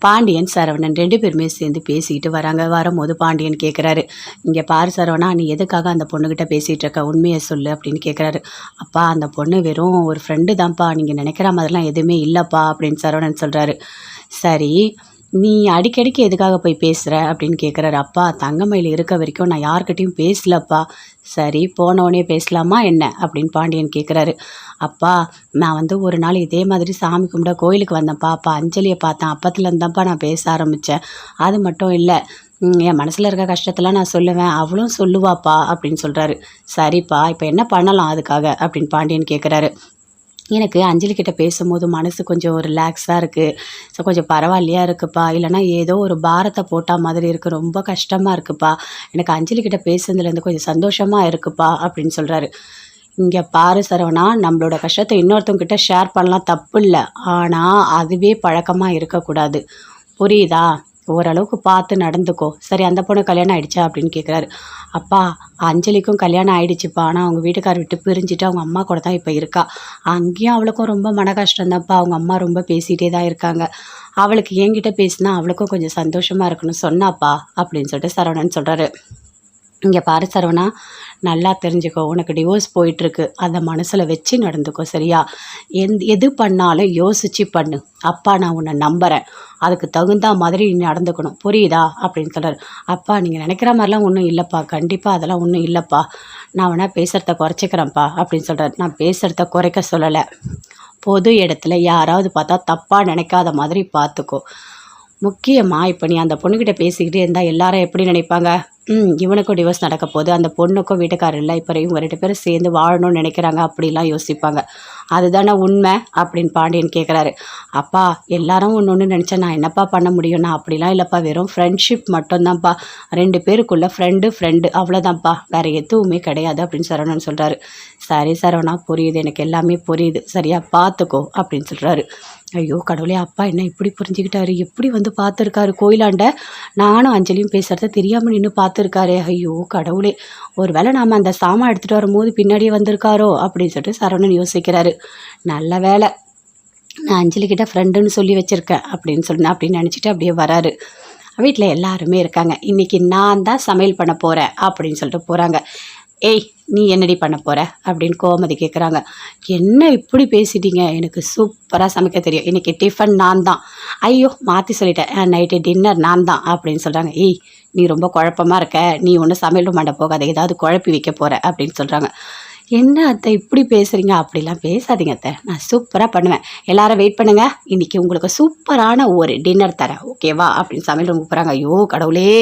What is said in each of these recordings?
பாண்டியன் சரவணன் 2 பேருமே சேர்ந்து பேசிக்கிட்டு வராங்க. வரும்போது பாண்டியன் கேட்குறாரு, "இங்கே பாரு சரவணா, நீ எதுக்காக அந்த பொண்ணுக்கிட்ட பேசிகிட்டு இருக்க? உண்மையை சொல்லு" அப்படின்னு கேட்குறாரு. "அப்பா, அந்த பொண்ணு வெறும் ஒரு ஃப்ரெண்டு தான்ப்பா, நீங்கள் நினைக்கிற மாதிரிலாம் எதுவுமே இல்லைப்பா" அப்படின்னு சரவணன் சொல்கிறாரு. "சரி, நீ அடிக்கடிக்கு எதுக்காக போய் பேசுகிற?" அப்படின்னு கேட்குறாரு. "அப்பா, தங்கமயில் இருக்க வரைக்கும் நான் யார்கிட்டையும் பேசலப்பா." "சரி, போனவொடனே பேசலாமா என்ன?" அப்படின்னு பாண்டியன் கேட்குறாரு. "அப்பா, நான் ஒரு நாள் இதே மாதிரி சாமி கும்பிட கோயிலுக்கு வந்தேன்ப்பா. அப்போ அஞ்சலியை பார்த்தேன். அப்பத்துலேருந்து தான்ப்பா நான் பேச ஆரம்பித்தேன். அது மட்டும் இல்லை, என் மனசில் இருக்க கஷ்டத்தெல்லாம் நான் சொல்லுவேன். அவளும் சொல்லுவாப்பா" அப்படின்னு சொல்கிறாரு. "சரிப்பா, இப்போ என்ன பண்ணலாம் அதுக்காக?" அப்படின்னு பாண்டியன் கேட்குறாரு. "எனக்கு அஞ்சலி கிட்ட பேசும்போது மனசு கொஞ்சம் ரிலாக்ஸாக இருக்குது. ஸோ கொஞ்சம் பரவாயில்லையா இருக்குப்பா. இல்லைனா ஏதோ ஒரு பாரத்தை போட்ட மாதிரி இருக்குது. ரொம்ப கஷ்டமாக இருக்குப்பா. எனக்கு அஞ்சலி கிட்ட பேசுனதுலேருந்து கொஞ்சம் சந்தோஷமாக இருக்குப்பா" அப்படின்னு சொல்கிறாரு. "இங்கே பாரு சரவணா, நம்மளோட கஷ்டத்தை இன்னொருத்தவங்கிட்ட ஷேர் பண்ணலாம், தப்பு இல்லை. ஆனால் அதுவே பழக்கமாக இருக்கக்கூடாது. புரியுதா? ஓரளவுக்கு பார்த்து நடந்துக்கோ. சரி, அந்த பொண்ணு கல்யாணம் ஆயிடுச்சா?" அப்படின்னு கேட்குறாரு. "அப்பா, அஞ்சலிக்கும் கல்யாணம் ஆயிடுச்சுப்பா. ஆனால் அவங்க வீட்டுக்கார் விட்டு பிரிஞ்சுட்டு அவங்க அம்மா கூட தான் இப்போ இருக்கா. அங்கேயும் அவளுக்கும் ரொம்ப மன கஷ்டம்தான்ப்பா. அவங்க அம்மா ரொம்ப பேசிகிட்டே தான் இருக்காங்க. அவளுக்கு என்கிட்ட பேசினா அவளுக்கும் கொஞ்சம் சந்தோஷமாக இருக்குன்னு சொன்னாப்பா" அப்படின்னு சொல்லிட்டு சரவணன் சொல்கிறாரு. "இங்கே பாரு சரவணா, நல்லா தெரிஞ்சுக்கோ, உனக்கு டிவோர்ஸ் போயிட்டுருக்கு. அதை மனசில் வச்சு நடந்துக்கோ, சரியா? எது பண்ணாலும் யோசித்து பண்ணு. அப்பா, நான் உன்னை நம்புகிறேன். அதுக்கு தகுந்த மாதிரி நீ நடந்துக்கணும், புரியுதா?" அப்படின்னு சொல்கிறார். "அப்பா, நீங்கள் நினைக்கிற மாதிரிலாம் ஒன்றும் இல்லைப்பா. கண்டிப்பாக அதெல்லாம் ஒன்றும் இல்லைப்பா. நான் வேணால் பேசுகிறத குறைச்சிக்கிறேன்ப்பா" அப்படின்னு சொல்கிறார். "நான் பேசுகிறத குறைக்க சொல்லலை. பொது இடத்துல யாராவது பார்த்தா தப்பாக நினைக்காத மாதிரி பார்த்துக்கோ. முக்கியமாக இப்போ நீ அந்த பொண்ணுக்கிட்ட பேசிக்கிட்டே இருந்தால் எல்லாரும் எப்படி நினைப்பாங்க? இவனுக்கும் டிவோர்ஸ் நடக்க போகுது, அந்த பொண்ணுக்கும் வீட்டுக்காரர் இல்லை, இப்போ இவங்க 2 பேரும் சேர்ந்து வாழணும்னு நினைக்கிறாங்க, அப்படிலாம் யோசிப்பாங்க. அதுதானே உண்மை?" அப்படின்னு பாண்டியன் கேட்குறாரு. "அப்பா, எல்லாரும் ஒன்று ஒன்று நினச்சா நான் என்னப்பா பண்ண முடியும்? நான் அப்படிலாம் இல்லைப்பா. வெறும் ஃப்ரெண்ட்ஷிப் மட்டும்தான்ப்பா. 2 பேருக்குள்ள ஃப்ரெண்டு அவ்வளோதான்ப்பா. வேறு எதுவுமே கிடையாது" அப்படின்னு சரவணன் சொல்கிறாரு. "சரி சரவணா, புரியுது, எனக்கு எல்லாமே புரியுது. சரியா பார்த்துக்கோ" அப்படின்னு சொல்கிறாரு. ஐயோ கடவுளே! அப்பா என்ன இப்படி புரிஞ்சுக்கிட்டாரு? எப்படி பார்த்துருக்காரு கோயிலாண்ட? நானும் அஞ்சலியும் பேசுகிறத தெரியாமல் நின்று பார்த்துருக்காரே! ஐயோ கடவுளே! ஒரு வேளை நாம் அந்த சாமான் எடுத்துகிட்டு வரும்போது பின்னாடியே வந்திருக்காரோ அப்படின்னு சொல்லிட்டு சரவணன் யோசிக்கிறாரு. நல்ல வேலை, நான் அஞ்சலி கிட்ட ஃப்ரெண்டுன்னு சொல்லி வச்சுருக்கேன் அப்படின்னு நினச்சிட்டு அப்படியே வராரு. வீட்டில் எல்லாருமே இருக்காங்க. இன்றைக்கி நான் தான் சமையல் பண்ண போகிறேன் அப்படின்னு சொல்லிட்டு போகிறாங்க. "ஏய், நீ என்னடி பண்ண போகிற?" அப்படின்னு கோமதி கேட்குறாங்க. "என்ன இப்படி பேசிட்டீங்க? எனக்கு சூப்பராக சமைக்க தெரியும். இன்றைக்கி டிஃபன் நான் தான்." "ஐயோ, மாற்றி சொல்லிட்டேன், நைட்டு டின்னர் நான் தான்" அப்படின்னு சொல்கிறாங்க. "ஏய், நீ ரொம்ப குழப்பமாக இருக்க. நீ ஒன்றும் சமையல் பண்ண போகாத, ஏதாவது குழப்பி வைக்க போகிற" அப்படின்னு சொல்கிறாங்க. "என்ன அத்தை இப்படி பேசுகிறீங்க?" "அப்படிலாம் பேசாதீங்க அத்தை, நான் சூப்பராக பண்ணுவேன். எல்லாரும் வெயிட் பண்ணுங்கள், இன்றைக்கி உங்களுக்கு சூப்பரான ஒரு டின்னர் தரேன், ஓகேவா?" அப்படின்னு சமையல் ரூமுக்கு போகிறாங்க. ஐயோ கடவுளே!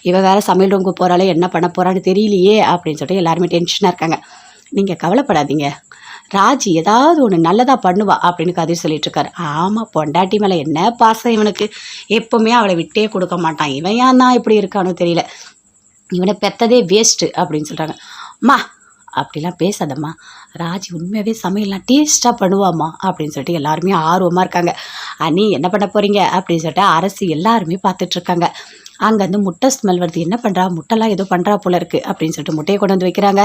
இவ வேறு சமையல் ரூமுக்கு போகிறாளே, என்ன பண்ண போகிறான்னு தெரியலையே அப்படின்னு சொல்லிட்டு எல்லாருமே டென்ஷனாக இருக்காங்க. "நீங்கள் கவலைப்படாதீங்க, ராஜி ஏதாவது ஒன்று நல்லதாக பண்ணுவா" அப்படின்னு கதிர் சொல்லிட்டு இருக்காரு. ஆமாம், பொண்டாட்டி மேலே என்ன பாசம் இவனுக்கு! எப்போவுமே அவளை விட்டே கொடுக்க மாட்டான். இவன் ஏன் தான் இப்படி இருக்கானோ தெரியல. இவனை பெற்றதே வேஸ்ட்டு அப்படின்னு சொல்கிறாங்க. "அம்மா, அப்படிலாம் பேசாதம்மா, ராஜி உண்மையாகவே சமையல்லாம் டேஸ்ட்டாக பண்ணுவாம்மா" அப்படின்னு சொல்லிட்டு எல்லாருமே ஆர்வமாக இருக்காங்க. "அண்ணி என்ன பண்ண போகிறீங்க?" அப்படின்னு சொல்லிட்டு அரசு எல்லாருமே பார்த்துட்ருக்காங்க. அங்கேருந்து முட்டை ஸ்மெல் வருது. என்ன பண்ணுறா, முட்டைலாம் ஏதோ பண்ணுறா போல இருக்குது அப்படின்னு சொல்லிட்டு முட்டையை கொண்டு வந்து வைக்கிறாங்க.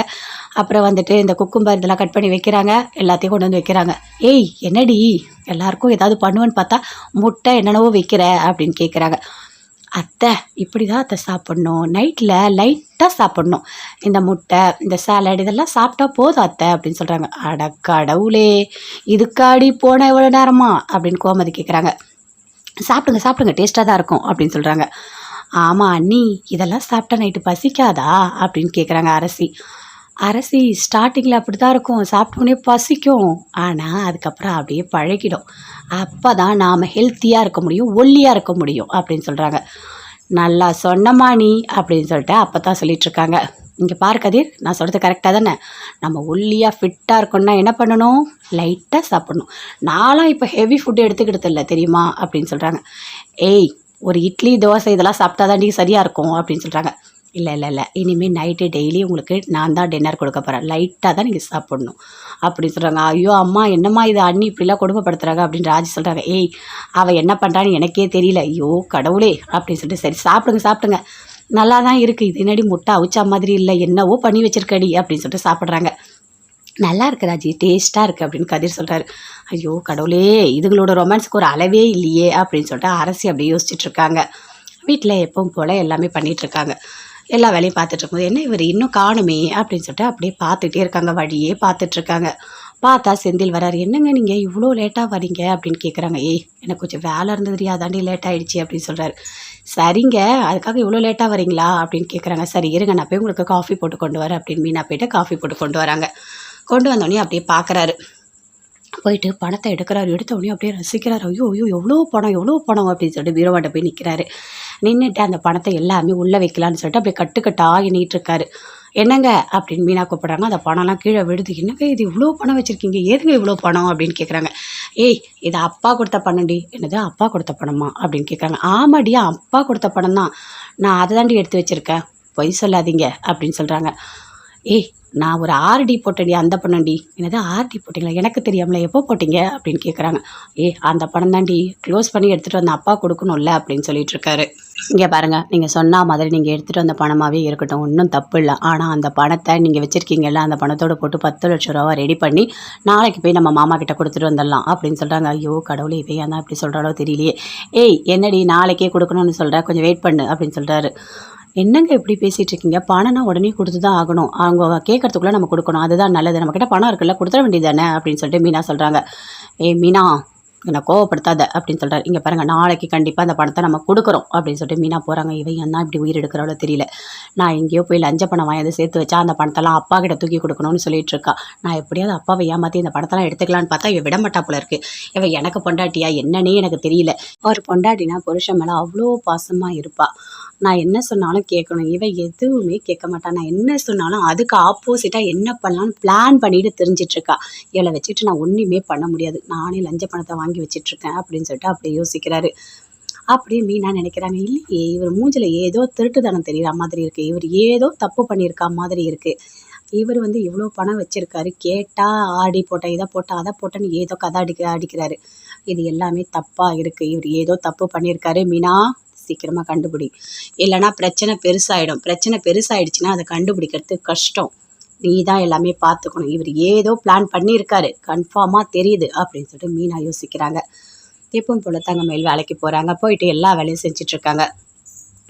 அப்புறம் இந்த குக்கும்பர் இதெல்லாம் கட் பண்ணி வைக்கிறாங்க. எல்லாத்தையும் கொண்டு வந்து வைக்கிறாங்க. "ஏய், என்னடி எல்லாருக்கும் ஏதாவது பண்ணுவேன்னு பார்த்தா முட்டை என்னென்னவோ வைக்கிற" அப்படின்னு கேட்குறாங்க. "அத்தை, இப்படி தான் அத்தை சாப்பிட்ணும். நைட்டில் லைட்டாக சாப்பிட்ணும். இந்த முட்டை, இந்த சாலட் இதெல்லாம் சாப்பிட்டா போதும் அத்தை" அப்படின்னு சொல்கிறாங்க. "அட கடவுளே, இதுக்காடி போன எவ்வளோ நேரமா?" அப்படின்னு கோமதி கேட்குறாங்க. சாப்பிடுங்க சாப்பிடுங்க, டேஸ்ட்டாக தான் இருக்கும்" அப்படின்னு சொல்கிறாங்க. "ஆமாம் அண்ணி, இதெல்லாம் சாப்பிட்டா நைட்டு பசிக்காதா?" அப்படின்னு கேட்குறாங்க அரசி. "அரசி, ஸ்டார்டிங்கில் அப்படி தான் இருக்கும், சாப்பிட்டோன்னே பசிக்கும். ஆனால் அதுக்கப்புறம் அப்படியே பழகிடும். அப்போ தான் நாம் ஹெல்த்தியாக இருக்க முடியும், ஒல்லியாக இருக்க முடியும்" அப்படின்னு சொல்கிறாங்க. "நல்லா சொன்னம்மா நீ" அப்படின்னு சொல்லிட்டு அப்போ தான் சொல்லிகிட்ருக்காங்க. "இங்கே பாரு கதிர், நான் சொல்கிறது கரெக்டாக தானே? நம்ம ஒல்லியாக ஃபிட்டாக இருக்கணும்னா என்ன பண்ணணும்? லைட்டாக சாப்பிட்ணும். நான்லாம் இப்போ ஹெவி ஃபுட்டு எடுத்துக்கிட்டது இல்லை தெரியுமா" அப்படின்னு சொல்கிறாங்க. "ஏய், ஒரு இட்லி தோசை இதெல்லாம் சாப்பிட்டா தான் நீங்கள் சரியாக இருக்கும்" அப்படின்னு சொல்கிறாங்க. இல்லை இல்லை இல்லை, இனிமேல் நைட்டு டெய்லி உங்களுக்கு நான் தான் டின்னர் கொடுக்க போகிறேன், லைட்டாக தான் நீங்கள் சாப்பிட்ணும்" அப்படின்னு சொல்கிறாங்க. "ஐயோ அம்மா, என்னம்மா இது, அண்ணி இப்படிலாம் கொடுமைப்படுத்துகிறாங்க" அப்படின்னு ராஜி சொல்கிறாங்க. "ஏய், அவள் என்ன பண்ணுறான்னு எனக்கே தெரியல. ஐயோ கடவுளே" அப்படின்னு சொல்லிட்டு, "சரி சாப்பிடுங்க சாப்பிடுங்க, நல்லா தான் இருக்குது. இது என்னடி முட்டை அவிச்சா மாதிரி இல்லை, என்னவோ பண்ணி வச்சிருக்கடி" அப்படின்னு சொல்லிட்டு சாப்பிட்றாங்க. நல்லா இருக்கு ராஜி, டேஸ்ட்டாக இருக்குது அப்படின்னு கதிர் சொல்கிறாரு. ஐயோ கடவுளே, இதுங்களோட ரொமான்ஸுக்கு ஒரு அளவே இல்லையே அப்படின்னு சொல்லிட்டு அரசி அப்படியே யோசிச்சுட்டு இருக்காங்க. வீட்டில் எப்பவும் போல் எல்லாமே பண்ணிகிட்ருக்காங்க. எல்லா வேலையும் பார்த்துட்டு இருக்கும்போது என்ன இவர் இன்னும் காணுமே அப்படின்னு சொல்லிட்டு அப்படியே பார்த்துட்டே இருக்காங்க, வழியே பார்த்துட்ருக்காங்க. பார்த்தா செந்தில் வராரு. என்னங்க நீங்கள் இவ்வளோ லேட்டாக வரீங்க அப்படின்னு கேட்குறாங்க. ஏய் எனக்கு கொஞ்சம் வேலை இருந்ததுரி, அதாண்டி லேட் ஆகிடுச்சி அப்படின்னு சொல்கிறாரு. சரிங்க, அதுக்காக இவ்வளோ லேட்டாக வரீங்களா அப்படின்னு கேட்குறாங்க. சரி இருங்க, நான் போய் உங்களுக்கு காஃபி போட்டு கொண்டு வரேன் அப்படின்னு மீனா போய்ட்டு காஃபி போட்டு கொண்டு வராங்க. கொண்டு வந்தோடனே அப்படியே பார்க்குறாரு. போயிட்டு பணத்தை எடுக்கிறாரு. எடுத்த உடனே அப்படியே ரசிக்கிறாரு. ஐயோ ஐயோ எவ்வளோ பணம் எவ்வளோ பணம் அப்படின்னு சொல்லிட்டு பீரோவாட்ட போய் நிற்கிறாரு. நின்றுட்டு அந்த பணத்தை எல்லாமே உள்ளே வைக்கலான்னு சொல்லிட்டு அப்படியே கட்டுக்கட்டாக எண்ணிட்டுருக்காரு. என்னங்க அப்படின்னு மீனா கூப்பிட்றாங்க. அந்த பணம்லாம் கீழே விடுது. என்னங்க இது இவ்வளோ பணம் வச்சுருக்கீங்க, ஏதுங்க இவ்வளோ பணம் அப்படின்னு கேட்குறாங்க. ஏய் இது அப்பா கொடுத்த பணம்டி. என்னது அப்பா கொடுத்த பணமா அப்படின்னு கேட்குறாங்க. ஆமாடி அப்பா கொடுத்த பணம் தான், நான் அதை தாண்டி எடுத்து வச்சுருக்கேன், பொய் சொல்லாதீங்க அப்படின்னு சொல்கிறாங்க. ஏய் நான் ஒரு ஆர்டி போட்டேன்டி, அந்த பணம்டி. என்னது ஆர்டி போட்டிங்களா, எனக்கு தெரியாமல, எப்போ போட்டிங்க அப்படின்னு கேட்குறாங்க. அந்த பணம் தாண்டி க்ளோஸ் பண்ணி எடுத்துகிட்டு வந்த அப்பா கொடுக்கணும்ல அப்படின்னு சொல்லிட்டு இருக்காரு. இங்கே பாருங்கள், நீங்கள் சொன்ன மாதிரி நீங்கள் எடுத்துகிட்டு வந்த பணமாகவே இருக்கட்டும், ஒன்றும் தப்பு இல்லை. ஆனால் அந்த பணத்தை நீங்கள் வச்சுருக்கீங்கல்ல, அந்த பணத்தோடு போட்டு 10 லட்ச ரூபா ரெடி பண்ணி நாளைக்கு போய் நம்ம மாமா கிட்ட கொடுத்துட்டு வந்துடலாம் அப்படின்னு சொல்கிறாங்க. ஐயோ கடவுளே, இவன் ஏன் தான் இப்படி சொல்கிறாலோ தெரியலையே. ஏய் என்னடி நாளைக்கே கொடுக்கணும்னு சொல்கிற, கொஞ்சம் வெயிட் பண்ணு அப்படின்னு சொல்கிறாரு. என்னங்க இப்படி பேசிகிட்டு இருக்கீங்க, பணம்னா உடனே கொடுத்து தான் ஆகணும், அவங்க கேட்கறதுக்குள்ளே நம்ம கொடுக்கணும், அதுதான் நல்லது, நம்மக்கிட்ட பணம் இருக்குல்ல கொடுத்துட வேண்டியது தானே அப்படின்னு சொல்லிட்டு மீனா சொல்கிறாங்க. மீனா என்னை கோவப்படுத்தாத அப்படின்னு சொல்கிறார். இங்கே பாருங்கள், நாளைக்கு கண்டிப்பாக அந்த பணத்தை நம்ம கொடுக்குறோம் அப்படின்னு சொல்லிட்டு மீனா போகிறாங்க. இவன் என்ன இப்படி உயிர் எடுக்கிறாளோ தெரியல. நான் எங்கேயோ போய் லஞ்ச பணம் வாங்கி சேர்த்து வச்சா அந்த பணத்தெல்லாம் அப்பா கிட்ட தூக்கி கொடுக்கணும்னு சொல்லிட்டு இருக்கா. நான் எப்படியாவது அப்பாவை ஏமாற்றி இந்த பணத்தெல்லாம் எடுத்துக்கலான்னு பார்த்தா இவன் விடமாட்டா போல இருக்குது. இவன் எனக்கு பொண்டாட்டியா என்னன்னே எனக்கு தெரியல. ஒரு பொண்டாட்டினா புருஷன் மேலே அவ்வளோ பாசமாக இருப்பா. நான் என்ன சொன்னாலும் கேட்கணும், இவன் எதுவுமே கேட்க மாட்டான். நான் என்ன சொன்னாலும் அதுக்கு ஆப்போசிட்டாக என்ன பண்ணலான்னு பிளான் பண்ணிட்டு தெரிஞ்சிட்ருக்கா. இவளை வச்சுட்டு நான் ஒன்றுமே பண்ண முடியாது, நானே லஞ்ச பணத்தை வாங்கி வச்சிட்ருக்கேன் அப்படின்னு சொல்லிட்டு அப்படியே யோசிக்கிறாரு. அப்படியே மீனா நினைக்கிறாங்க, இல்லையே இவர் மூஞ்சில் ஏதோ திருட்டுத்தனம் தெரிகிற மாதிரி இருக்குது, இவர் ஏதோ தப்பு பண்ணியிருக்கா மாதிரி இருக்குது. இவர் இவ்வளோ பணம் வச்சுருக்காரு, கேட்டால் ஆடி போட்டேன், இதை போட்டேன், அதை போட்டேன்னு ஏதோ கதை அடிக்கிறாரு. இது எல்லாமே தப்பாக இருக்குது, இவர் ஏதோ தப்பு பண்ணியிருக்காரு. மீனா சீக்கிரமாக கண்டுபிடி, இல்லைனா பிரச்சனை பெருசாகிடும். பிரச்சனை பெருசாகிடுச்சுன்னா அதை கண்டுபிடிக்கிறது கஷ்டம். நீ தான் எல்லாமே பார்த்துக்கணும். இவர் ஏதோ பிளான் பண்ணியிருக்காரு, கன்ஃபார்மாக தெரியுது அப்படின்னு சொல்லிட்டு மீனா யோசிக்கிறாங்க. எப்பவும் போல தங்கமயில் வேலைக்கு போகிறாங்க. போயிட்டு எல்லா வேலையும் செஞ்சிட்ருக்காங்க.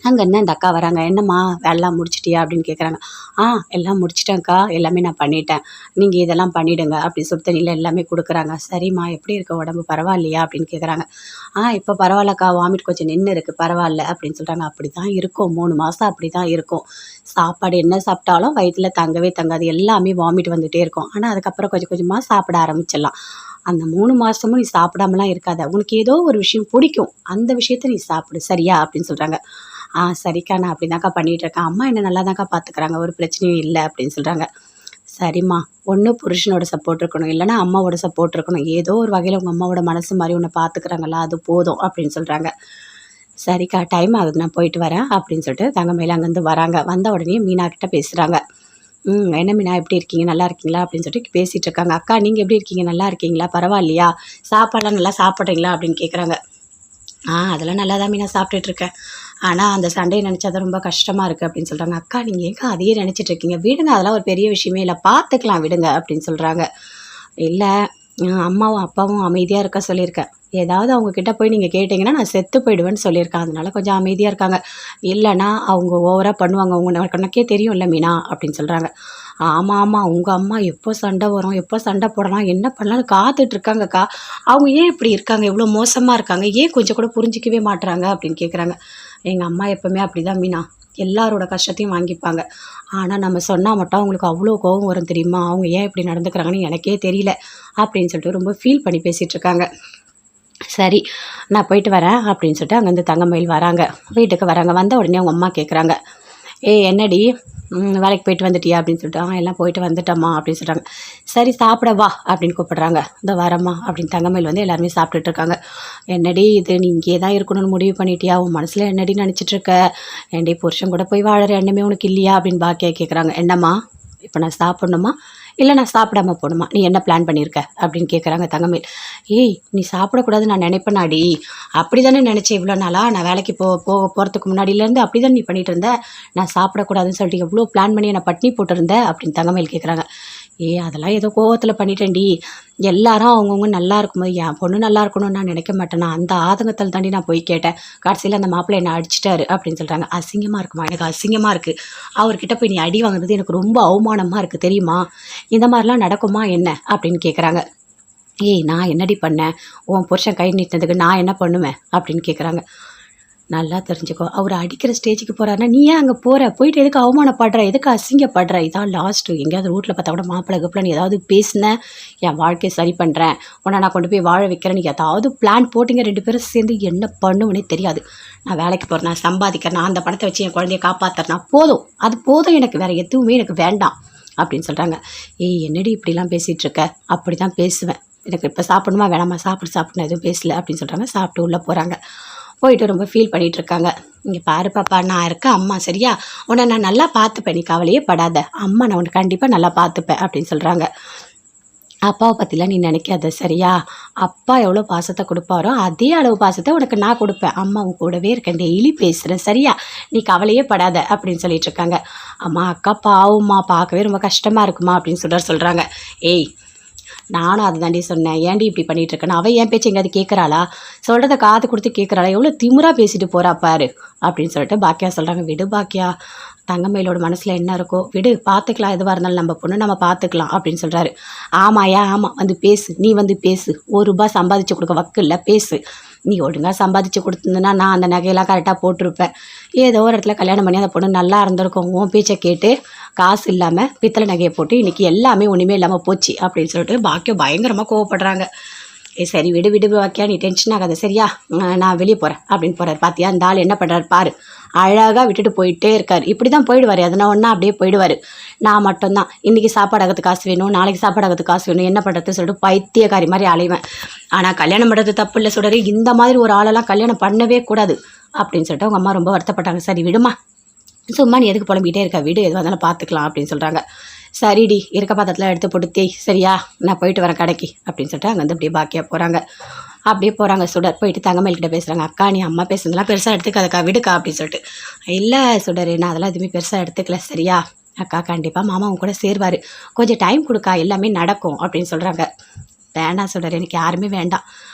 அங்கே என்ன இந்த அக்கா வராங்க. என்னம்மா வேலைலாம் முடிச்சிட்டியா அப்படின்னு கேட்குறாங்க. எல்லாம் முடிச்சிட்டேன்க்கா, எல்லாமே நான் பண்ணிட்டேன், நீங்கள் இதெல்லாம் பண்ணிவிடுங்க அப்படி சுடு தண்ணியில் எல்லாமே கொடுக்குறாங்க. சரிம்மா எப்படி இருக்க, உடம்பு பரவாயில்லையா அப்படின்னு கேட்குறாங்க. இப்போ பரவாயில்லக்கா, வாமிட் கொஞ்சம் நின்று இருக்குது, பரவாயில்ல அப்படின்னு சொல்கிறாங்க. அப்படி தான் இருக்கும், 3 மாதம் அப்படி தான் இருக்கும். சாப்பாடு என்ன சாப்பிட்டாலும் வயிற்றில் தங்கவே தங்காது, எல்லாமே வாமிட் வந்துகிட்டே இருக்கும். ஆனால் அதுக்கப்புறம் கொஞ்சம் கொஞ்சமாக சாப்பிட ஆரம்பிச்சிடலாம். அந்த 3 மாதமும் நீ சாப்பிடாமலாம் இருக்காத, உனக்கு ஏதோ ஒரு விஷயம் பிடிக்கும், அந்த விஷயத்த நீ சாப்பிடு சரியா அப்படின்னு சொல்கிறாங்க. சரிக்கா, நான் அப்படி தான்க்கா பண்ணிகிட்ருக்கேன், அம்மா என்ன நல்லா தான்க்கா பார்த்துக்குறாங்க, ஒரு பிரச்சனையும் இல்லை அப்படின்னு சொல்கிறாங்க. சரிம்மா, ஒன்று புருஷனோட சப்போர்ட் இருக்கணும், இல்லைனா அம்மாவோட சப்போர்ட் இருக்கணும், ஏதோ ஒரு வகையில் உங்கள் அம்மாவோட மனசு மாதிரி உன்னை பார்த்துக்குறாங்களா, அது போதும் அப்படின்னு சொல்கிறாங்க. சரிக்கா, டைம் ஆகுது, நான் போயிட்டு வரேன் அப்படின்னு சொல்லிட்டு தங்கமயில் அங்கேருந்து வராங்க. வந்த உடனே மீனா கிட்ட பேசுகிறாங்க. என்ன மீனா எப்படி இருக்கீங்க, நல்லா இருக்கீங்களா அப்படின்னு சொல்லிட்டு பேசிகிட்டு இருக்காங்க. அக்கா நீங்கள் எப்படி இருக்கீங்க, நல்லா இருக்கீங்களா, பரவாயில்லையா, சாப்பாடெலாம் நல்லா சாப்பிட்றீங்களா அப்படின்னு கேட்குறாங்க. அதெல்லாம் நல்லா தான் மீனா சாப்பிட்டுட்ருக்கேன், ஆனால் அந்த சண்டையை நினச்சா தான் ரொம்ப கஷ்டமாக இருக்குது அப்படின்னு சொல்கிறாங்க. அக்கா நீங்கள் ஏங்க அதையே நினச்சிட்டு இருக்கீங்க, விடுங்க, அதெல்லாம் ஒரு பெரிய விஷயமே இல்லை, பார்த்துக்கலாம் விடுங்க அப்படின்னு சொல்கிறாங்க. இல்லை, அம்மாவும் அப்பாவும் அமைதியாக இருக்க சொல்லியிருக்கேன், ஏதாவது அவங்கக்கிட்ட போய் நீங்கள் கேட்டிங்கன்னா நான் செத்து போயிடுவேன்னு சொல்லியிருக்கேன், அதனால கொஞ்சம் அமைதியாக இருக்காங்க, இல்லைனா அவங்க ஓவராக பண்ணுவாங்க, உனக்கே தெரியும்ல மீனா அப்படின்னு சொல்கிறாங்க. ஆமாம் உங்கள் அம்மா எப்போ சண்டை வரும், எப்போ சண்டை போடலாம், என்ன பண்ணலான்னு காத்துட்ருக்காங்கக்கா, அவங்க ஏன் இப்படி இருக்காங்க, எவ்வளோ மோசமாக இருக்காங்க, ஏன் கொஞ்சம் கூட புரிஞ்சிக்கவே மாட்டுறாங்க அப்படின்னு கேட்குறாங்க. எங்கள் அம்மா எப்போவுமே அப்படி தான் மீனா, எல்லாரோட கஷ்டத்தையும் வாங்கிப்பாங்க, ஆனால் நம்ம சொன்னால் மட்டும் அவங்களுக்கு அவ்வளோ கோபம் வரும் தெரியுமா, அவங்க ஏன் இப்படி நடந்துக்கிறாங்கன்னு எனக்கே தெரியல அப்படின்னு சொல்லிட்டு ரொம்ப ஃபீல் பண்ணி பேசிகிட்ருக்காங்க. சரி நான் போயிட்டு வரேன் அப்படின்னு சொல்லிட்டு அங்கேருந்து தங்கமயில் வராங்க, வீட்டுக்கு வராங்க. வந்த உடனே அவங்க அம்மா கேட்குறாங்க, என்னடி வேலைக்கு போயிட்டு வந்துட்டியா அப்படின்னு சொல்லிட்டு. எல்லாம் போயிட்டு வந்துட்டம்மா அப்படின்னு சொல்கிறாங்க. சரி சாப்பிட வா அப்படின்னு கூப்பிட்றாங்க. இந்த வரம்மா அப்படின்னு தங்கமயில் எல்லாருமே சாப்பிட்டுட்டு இருக்காங்க. என்னடி இது, நீ இங்கே தான் இருக்கணும்னு முடிவு பண்ணிட்டியா, உன் மனசில் என்னடி நினச்சிட்ருக்க, என்னடி புருஷன் கூட போய் வாழற எண்ணமே உனக்கு இல்லையா அப்படின்னு பாக்கியா கேட்குறாங்க. என்னம்மா இப்போ நான் சாப்பிட்ணுமா இல்லை நான் சாப்பிடாம போகணுமா, நீ என்ன பிளான் பண்ணியிருக்க அப்படின்னு கேட்குறாங்க தங்கமயில். நீ சாப்பிடக்கூடாதுன்னு நான் நினைப்பேனாடி, அப்படி தானே நினச்சேன் இவ்வளோ நாளாக, நான் வேலைக்கு போகிறதுக்கு முன்னாடியிலேருந்து அப்படி தான் நீ பண்ணிகிட்டு இருந்த, நான் சாப்பிடக்கூடாதுன்னு சொல்லிட்டு எவ்வளோ பிளான் பண்ணி என்னை பட்னி போட்டிருந்த அப்படின்னு தங்கமயில் கேட்குறாங்க. அதெல்லாம் ஏதோ கோவத்தில் பண்ணிட்டேன்டி. எல்லாரும் அவங்கவுங்க நல்லா இருக்கும்போது என் பொண்ணு நல்லா இருக்கணும்னு நான் நினைக்க மாட்டேனா, அந்த ஆதங்கத்தில் தாண்டி நான் போய் கேட்டேன். கடைசியில் அந்த மாப்பிள்ளை என்னை அடிச்சிட்டாரு அப்படின்னு சொல்கிறாங்க. அசிங்கமாக இருக்குமா? எனக்கு அசிங்கமாக இருக்குது. அவர்கிட்ட போய் நீ அடி வாங்குறது எனக்கு ரொம்ப அவமானமாக இருக்குது தெரியுமா? இந்த மாதிரிலாம் நடக்குமா என்ன அப்படின்னு கேட்குறாங்க. நான் என்னடி பண்ணேன்? உன் புருஷன் கை நீட்டினதுக்கு நான் என்ன பண்ணுவேன் அப்படின்னு கேட்குறாங்க. நல்லா தெரிஞ்சுக்கோ, அவர் அடிக்கிற ஸ்டேஜுக்கு போகிறாருன்னா நீ ஏன் அங்கே போயிட்டு எதுக்கு அவமானப்படுற, எதுக்கு அசிங்கப்படுற? இதான் லாஸ்ட்டு. எங்கேயாவது ரோட்டில் பார்த்தா கூட மாப்பிள்ளை கப்பில் நீ ஏதாவது பேசின, என் வாழ்க்கையை சரி பண்ணுறேன், உன்னை நான் கொண்டு போய் வாழ வைக்கிறேன், நீ ஏதாவது பிளான் போட்டிங்க 2 பேரும் சேர்ந்து என்ன பண்ணுவேனே தெரியாது. நான் வேலைக்கு போகிறேன், நான் சம்பாதிக்கிறேன், நான் அந்த பணத்தை வச்சு என் குழந்தைய காப்பாற்றுறேன்னா போதும், அது போதும், எனக்கு வேறு எதுவுமே எனக்கு வேண்டாம் அப்படின்னு சொல்கிறாங்க. என்னடி இப்படிலாம் பேசிகிட்டு இருக்க? அப்படி தான் பேசுவேன், எனக்கு இப்போ சாப்பிடணுமா வேணாமா, சாப்பிட்டு எதுவும் பேசல அப்படின்னு சொல்கிறாங்க. சாப்பிட்டு உள்ளே போகிறாங்க. போயிட்டு ரொம்ப ஃபீல் பண்ணிகிட்டு இருக்காங்க. இங்கே பாரு பாப்பா, நான் இருக்கேன் அம்மா, சரியா? உன்னை நான் நல்லா பார்த்துப்பேன், நீ கவலையே படாத, அம்மா நான் உன்னை கண்டிப்பாக நல்லா பார்த்துப்பேன் அப்படின்னு சொல்கிறாங்க. அப்பாவை பற்றிலாம் நீ நினைக்காத, சரியா? அப்பா எவ்வளோ பாசத்தை கொடுப்பாரோ அதே அளவு பாசத்தை உனக்கு நான் கொடுப்பேன். அம்மா உன் கூடவே இருக்கேன், டெய்லி பேசுகிறேன், சரியா? நீ கவலையே படாத அப்படின்னு சொல்லிட்டு இருக்காங்க. அம்மா அக்கா பாவம்மா, பார்க்கவே ரொம்ப கஷ்டமாக இருக்குமா அப்படின்னு சொல்கிறாங்க. நானும் அதை தாண்டி சொன்னேன், ஏன்டி இப்படி பண்ணிகிட்டு இருக்கேன்னு. அவள் என் பேச்சு எங்கேயாவது கேட்குறாளா? சொல்கிறத காது கொடுத்து கேட்குறாளா? எவ்வளோ திமிராக பேசிட்டு போகிறா பாரு அப்படின்னு சொல்லிட்டு பாக்கியா சொல்கிறாங்க. விடு பாக்கியா, தங்கமயிலோட மனசில் என்ன இருக்கோ விடு, பார்த்துக்கலாம், எதுவாக இருந்தாலும் நம்ம பொண்ணு நம்ம பார்த்துக்கலாம் அப்படின்னு சொல்கிறாரு. ஆமாம், வந்து பேசு, நீ வந்து பேசு, ₹1 சம்பாதிச்சு கொடுக்க வக்கு இல்லை, பேசு. நீ ஒழுங்காக சம்பாதிச்சு கொடுத்துருந்தனா நான் அந்த நகையெல்லாம் கரெக்டாக போட்டிருப்பேன். ஏதோ ஒரு இடத்துல கல்யாணம் பண்ணி அந்த பொண்ணு நல்லா இருந்திருக்கும். உன் பேச்சை கேட்டு காசு இல்லாமல் பித்தளை நகையை போட்டு இன்றைக்கி எல்லாமே ஒன்றுமே இல்லாமல் போச்சு அப்படின்னு சொல்லிட்டு பாக்கியம் பயங்கரமாக கோவப்படுறாங்க. சரி விடு பாக்கியா, நீ டென்ஷன் ஆகாத, சரியா? நான் வெளியே போகிறேன் அப்படின்னு போகிறார். பார்த்தியா இந்த ஆள் என்ன பண்ணுறாரு பாரு, அழகாக விட்டுட்டு போயிட்டே இருக்கார். இப்படி தான் போயிடுவார், எதனா ஒன்றா அப்படியே போயிடுவார். நான் மட்டும்தான் இன்றைக்கி சாப்பாடு ஆகிறதுக்கு காசு வேணும், நாளைக்கு சாப்பாடு ஆகிறதுக்கு காசு வேணும், என்ன பண்ணுறது சொல்லிட்டு பைத்தியக்காரி மாதிரி அலைவேன். ஆனால் கல்யாணம் பண்ணுறது தப்பு இல்லை சொல்கிறாரு, இந்த மாதிரி ஒரு ஆளெல்லாம் கல்யாணம் பண்ணவே கூடாது அப்படின்னு சொல்லிட்டு அவங்க அம்மா ரொம்ப வருத்தப்பட்டாங்க. சரி விடுமா, சும்மா நீ எதுக்கு புலம்பிகிட்டே இருக்க, வீடு எதுவாக இருந்தாலும் பார்த்துக்கலாம் அப்படின்னு சொல்கிறாங்க. சரிடி, இருக்க பாத்திரத்தில் எடுத்து போட்டு தேய், சரியா? நான் போயிட்டு வரேன் கடைக்கு அப்படின்னு சொல்லிட்டு அங்கே வந்து அப்படியே பாக்கியாக போகிறாங்க. அப்படியே போகிறாங்க. சுடர் போயிட்டு தங்கமயில்கிட்ட பேசுகிறாங்க. அக்கா நீ அம்மா பேசுனதெல்லாம் பெருசாக எடுத்துக்காதக்கா, விடுக்கா அப்படின்னு சொல்லிட்டு. இல்லை சுடர், நான் அதெல்லாம் எதுவுமே பெருசாக எடுத்துக்கல, சரியா? அக்கா கண்டிப்பாக மாமா அவங்க கூட சேருவார், கொஞ்சம் டைம் கொடுக்கா, எல்லாமே நடக்கும் அப்படின்னு சொல்கிறாங்க. வேண்டாம் சுடர், எனக்கு யாருமே வேண்டாம்,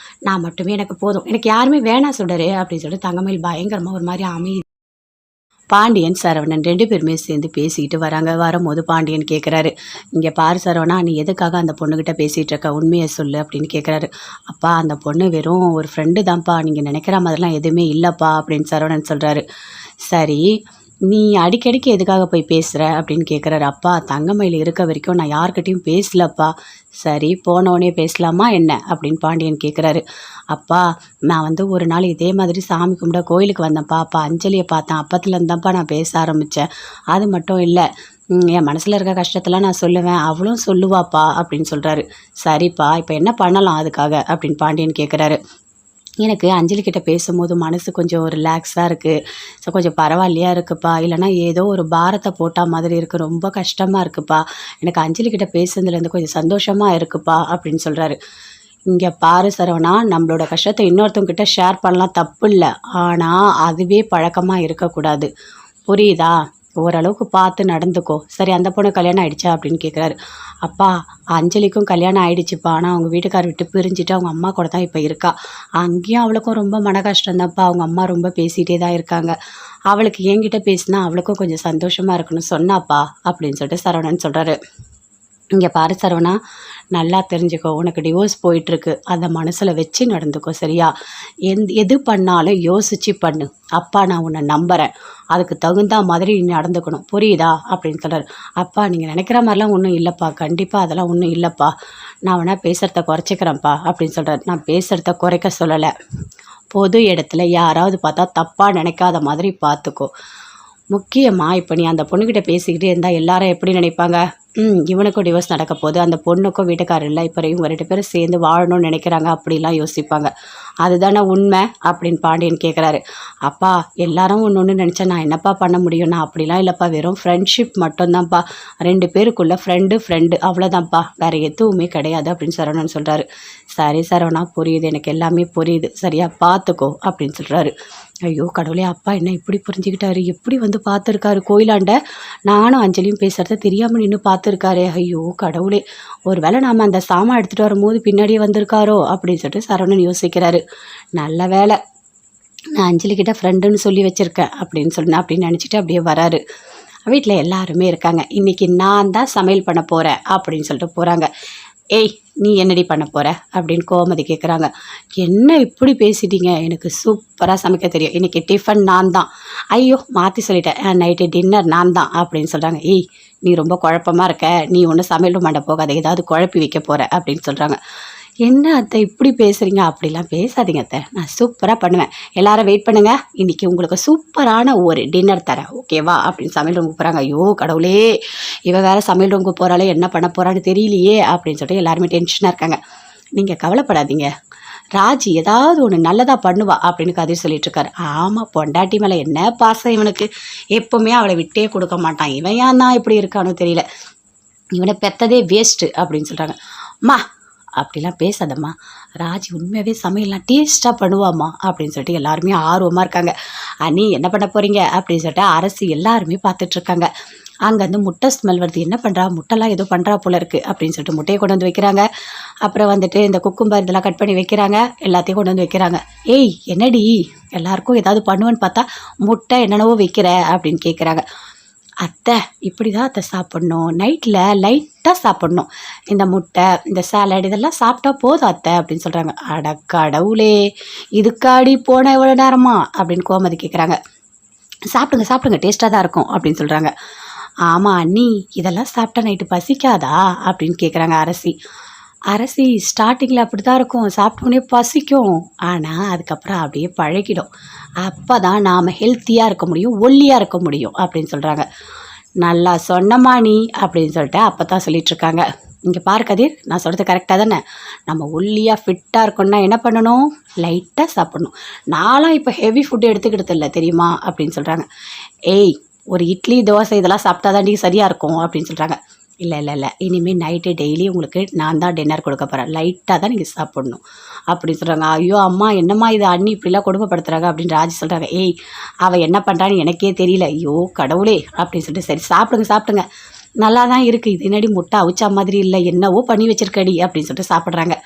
நான் மட்டுமே எனக்கு போதும், எனக்கு யாருமே வேணாம் சுடர் அப்படின்னு சொல்லிட்டு தங்கமயில் பயங்கரமாக ஒரு மாதிரி அமைதி. பாண்டியன் சரவணன் 2 பேருமே சேர்ந்து பேசிக்கிட்டு வராங்க. வரும்போது பாண்டியன் கேட்குறாரு, இங்கே பாரு சரவணா, நீ எதுக்காக அந்த பொண்ணுக்கிட்ட பேசிகிட்டு இருக்க, உண்மையை சொல்லு அப்படின்னு கேட்குறாரு. அப்பா அந்த பொண்ணு வெறும் ஒரு ஃப்ரெண்டு தான்ப்பா, நீங்கள் நினைக்கிற மாதிரிலாம் எதுவுமே இல்லைப்பா அப்படின்னு சரவணன் சொல்கிறாரு. சரி, நீ அடிக்கடிக்கு எதுக்காக போய் பேசுகிற அப்படின்னு கேட்குறாரு. அப்பா தங்கமயில் இருக்க வரைக்கும் நான் யார்கிட்டையும் பேசலப்பா. சரி, போனோடனே பேசலாமா என்ன அப்படின்னு பாண்டியன் கேட்குறாரு. அப்பா நான் வந்து ஒரு நாள் இதே மாதிரி சாமி கும்பிட கோயிலுக்கு வந்தேன்ப்பா, அப்பா அஞ்சலியை பார்த்தேன், அப்பத்துலேருந்து தான்ப்பா நான் பேச ஆரம்பித்தேன். அது மட்டும் இல்லை, என் மனசில் இருக்க கஷ்டத்தெல்லாம் நான் சொல்லுவேன், அவளும் சொல்லுவாப்பா அப்படின்னு சொல்கிறாரு. சரிப்பா, இப்போ என்ன பண்ணலாம் அதுக்காக அப்படின்னு பாண்டியன் கேட்குறாரு. எனக்கு அஞ்சலிக்கிட்ட பேசும்போது மனசு கொஞ்சம் ரிலாக்ஸாக இருக்குது, ஸோ கொஞ்சம் பரவாயில்லையா இருக்குப்பா, இல்லைனா ஏதோ ஒரு பாரத்தை போட்டால் மாதிரி இருக்குது, ரொம்ப கஷ்டமாக இருக்குப்பா, எனக்கு அஞ்சலிக்கிட்ட பேசுனதுலேருந்து கொஞ்சம் சந்தோஷமாக இருக்குப்பா அப்படின்னு சொல்கிறாரு. இங்கே பாரு சரவணா, நம்மளோட கஷ்டத்தை இன்னொருத்தவங்கிட்ட ஷேர் பண்ணலாம், தப்பு இல்லை, ஆனால் அதுவே பழக்கமாக இருக்கக்கூடாது, புரியுதா? ஓரளவுக்கு பார்த்து நடந்துக்கோ, சரி? அந்த பொண்ணு கல்யாணம் ஆகிடுச்சா அப்படின்னு கேட்குறாரு. அப்பா அஞ்சலிக்கும் கல்யாணம் ஆகிடுச்சிப்பா, ஆனால் அவங்க வீட்டுக்கார் விட்டு பிரிஞ்சுட்டு அவங்க அம்மா கூட தான் இப்போ இருக்கா. அங்கேயும் அவளுக்கும் ரொம்ப மன கஷ்டம்தான்ப்பா, அவங்க அம்மா ரொம்ப பேசிகிட்டே தான் இருக்காங்க. அவளுக்கு என்கிட்ட பேசினா அவளுக்கும் கொஞ்சம் சந்தோஷமாக இருக்குன்னு சொன்னாப்பா அப்படின்னு சொல்லிட்டு சரவணன் சொல்கிறாரு. இங்கே பாரு சரவணா, நல்லா தெரிஞ்சுக்கோ, உனக்கு டிவோர்ஸ் போயிட்டுருக்கு, அதை மனசில் வச்சு நடந்துக்கோ, சரியா? எது பண்ணாலும் யோசித்து பண்ணு. அப்பா நான் உன்னை நம்புகிறேன், அதுக்கு தகுந்த மாதிரி நீ நடந்துக்கணும், புரியுதா அப்படின்னு சொல்கிறார். அப்பா நீங்கள் நினைக்கிற மாதிரிலாம் ஒன்றும் இல்லைப்பா, கண்டிப்பாக அதெல்லாம் ஒன்றும் இல்லைப்பா, நான் வேணால் பேசுகிறத குறைச்சிக்கிறேன்ப்பா அப்படின்னு சொல்கிறார். நான் பேசுகிறத குறைக்க சொல்லலை, பொது இடத்துல யாராவது பார்த்தா தப்பாக நினைக்காத மாதிரி பார்த்துக்கோ. முக்கியமாக இப்போ நீ அந்த பொண்ணுக்கிட்ட பேசிக்கிட்டே இருந்தால் எல்லாரும் எப்படி நினைப்பாங்க, இவனுக்கும் டிவோர்ஸ் நடக்க போகுது, அந்த பொண்ணுக்கும் வீட்டுக்காரர் இல்லை, இப்போ இவங்க 2 பேரும் சேர்ந்து வாழணும்னு நினைக்கிறாங்க, அப்படிலாம் யோசிப்பாங்க, அதுதானே உண்மை அப்படின்னு பாண்டியன் கேட்குறாரு. அப்பா எல்லாரும் ஒன்று நினச்சா நான் என்னப்பா பண்ண முடியும், நான் அப்படிலாம் இல்லைப்பா, வெறும் ஃப்ரெண்ட்ஷிப் மட்டும்தான்ப்பா, 2 பேருக்குள்ளே ஃப்ரெண்டு அவ்வளோதான்ப்பா, வேறு எதுவுமே கிடையாது அப்படின்னு சரவணன் சொல்கிறாரு. சரி சரவணா, புரியுது, எனக்கு எல்லாமே புரியுது, சரியா? பார்த்துக்கோ அப்படின்னு சொல்கிறாரு. ஐயோ கடவுளே, அப்பா என்ன இப்படி புரிஞ்சுக்கிட்டாரு, எப்படி வந்து பார்த்துருக்காரு கோயிலாண்ட, நானும் அஞ்சலியும் பேசுகிறத தெரியாமல் நின்று பார்த்து பார்த்துருக்காரே, ஐயோ கடவுளே! ஒரு வேளை நாம அந்த சாமான் எடுத்துகிட்டு வரும்போது பின்னாடியே வந்திருக்காரோ அப்படின்னு சொல்லிட்டு சரவணன் யோசிக்கிறாரு. நல்ல வேலை நான் அஞ்சலி கிட்ட ஃப்ரெண்டுன்னு சொல்லி வச்சுருக்கேன் அப்படின்னு நினச்சிட்டு அப்படியே வராரு. வீட்டில் எல்லாருமே இருக்காங்க. இன்றைக்கி நான் தான் சமையல் பண்ண போகிறேன் அப்படின்னு சொல்லிட்டு போகிறாங்க. ஏய் நீ என்னடி பண்ண போகிற அப்படின்னு கோமதி கேட்குறாங்க. என்ன இப்படி பேசிட்டீங்க, எனக்கு சூப்பராக சமைக்க தெரியும், இன்றைக்கி டிஃபன் நான் தான். ஐயோ மாற்றி சொல்லிட்டேன், நைட்டு டின்னர் நான் தான் அப்படின்னு சொல்கிறாங்க. ஏய் நீ ரொம்ப குழப்பமாக இருக்க, நீ ஒன்றும் சமையல் பண்ண போகாத, ஏதாவது குழப்பி வைக்க போகிற அப்படின்னு சொல்கிறாங்க. என்ன அத்தை இப்படி பேசுகிறீங்க, அப்படிலாம் பேசாதீங்க அத்தை, நான் சூப்பராக பண்ணுவேன், எல்லாரும் வெயிட் பண்ணுங்கள், இன்றைக்கி உங்களுக்கு சூப்பரான ஒரு டின்னர் தரேன் ஓகேவா அப்படின்னு சமையல் ரூமுக்கு போகிறாங்க. ஐயோ கடவுளே, இவ வேறு சமையல் ரூமுக்கு போகிறாளே, என்ன பண்ண போகிறான்னு தெரியலையே அப்படின்னு சொல்லிட்டு எல்லாருமே டென்ஷனாக இருக்காங்க. நீங்கள் கவலைப்படாதீங்க, ராஜி ஏதாவது ஒன்று நல்லதாக பண்ணுவா அப்படின்னு கதிர் சொல்லிட்டு இருக்காரு. ஆமாம், பொண்டாட்டி மேலே என்ன பாசம் இவனுக்கு, எப்போவுமே அவளை விட்டே கொடுக்க மாட்டான், இவன் ஏன் தான் இப்படி இருக்கானோ தெரியல, இவனை பெற்றதே வேஸ்ட்டு அப்படின்னு சொல்கிறாங்க. அம்மா அப்படிலாம் பேசாதம்மா, ராஜி உண்மையாகவே சமையல்லாம் டேஸ்ட்டாக பண்ணுவாம்மா அப்படின்னு சொல்லிட்டு எல்லாருமே ஆர்வமாக இருக்காங்க. அண்ணி என்ன பண்ண போகிறீங்க அப்படின்னு சொல்லிட்டு அரசு எல்லாருமே பார்த்துட்ருக்காங்க. அங்கேருந்து முட்டை ஸ்மெல் வருது, என்ன பண்ணுறா, முட்டைலாம் ஏதோ பண்ணுறா போல இருக்குது அப்படின்னு சொல்லிட்டு முட்டையை கொண்டு வந்து வைக்கிறாங்க. அப்புறம் வந்துட்டு இந்த குக்கும்பர் இதெல்லாம் கட் பண்ணி வைக்கிறாங்க, எல்லாத்தையும் கொண்டு வந்து வைக்கிறாங்க. ஏய் என்னடி எல்லாருக்கும் ஏதாவது பண்ணுவேன்னு பார்த்தா முட்டை என்னென்னவோ வைக்கிற அப்படின்னு கேட்குறாங்க. அத்தை இப்படி தான் அத்தை சாப்பிட்ணும், நைட்டில் லைட்டாக சாப்பிட்ணும், இந்த முட்டை இந்த சாலட் இதெல்லாம் சாப்பிட்டா போதும் அத்தை அப்படின்னு சொல்கிறாங்க. அட கடவுளே, இதுக்காடி போன எவ்வளோ நேரமா அப்படின்னு கோமதி கேட்குறாங்க. சாப்பிடுங்க சாப்பிடுங்க, டேஸ்ட்டாக தான் இருக்கும் அப்படின்னு சொல்கிறாங்க. ஆமாம் அண்ணி, இதெல்லாம் சாப்பிட்டா நைட்டு பசிக்காதா அப்படின்னு கேட்குறாங்க அரசி. அரசி ஸ்டார்டிங்கில் அப்படி தான் இருக்கும், சாப்பிட்டோன்னே பசிக்கும், ஆனால் அதுக்கப்புறம் அப்படியே பழகிடும், அப்போ தான் நாம் ஹெல்த்தியாக இருக்க முடியும், ஒல்லியாக இருக்க முடியும் அப்படின்னு சொல்கிறாங்க. நல்லா சொன்னம்மா நீ அப்படின்னு சொல்லிட்டு அப்போ தான் சொல்லிகிட்ருக்காங்க. இங்கே பாரு கதிர், நான் சொல்கிறது கரெக்டாக தானே, நம்ம ஒல்லியாக ஃபிட்டாக இருக்கணும்னா என்ன பண்ணணும், லைட்டாக சாப்பிடணும், நானும் இப்போ ஹெவி ஃபுட்டு எடுத்துக்கிட்டது இல்லை தெரியுமா அப்படின்னு சொல்கிறாங்க. ஏய் ஒரு இட்லி தோசை இதெல்லாம் சாப்பிட்டா தாண்டி சரியாக இருக்கும் அப்படின்னு சொல்கிறாங்க. இல்லை இனிமேல் நைட்டு டெய்லி உங்களுக்கு நான் தான் டின்னர் கொடுக்க போகிறேன், லைட்டாக தான் நீங்கள் சாப்பிட்ணும் அப்படின்னு சொல்கிறாங்க. ஐயோ அம்மா என்னம்மா இது, அண்ணி இப்படிலாம் கொடுமைப்படுத்துகிறாங்க அப்படின்னு ராஜி சொல்கிறாங்க. ஏய் அவள் என்ன பண்ணுறான்னு எனக்கே தெரியல, ஐயோ கடவுளே அப்படின்னு சொல்லிட்டு சரி சாப்பிடுங்க நல்லா தான் இருக்குது, இது என்னடி முட்டை அவிச்சா மாதிரி இல்லை, என்னவோ பண்ணி வச்சிருக்கடி அப்படின்னு சொல்லிட்டு சாப்பிட்றாங்க.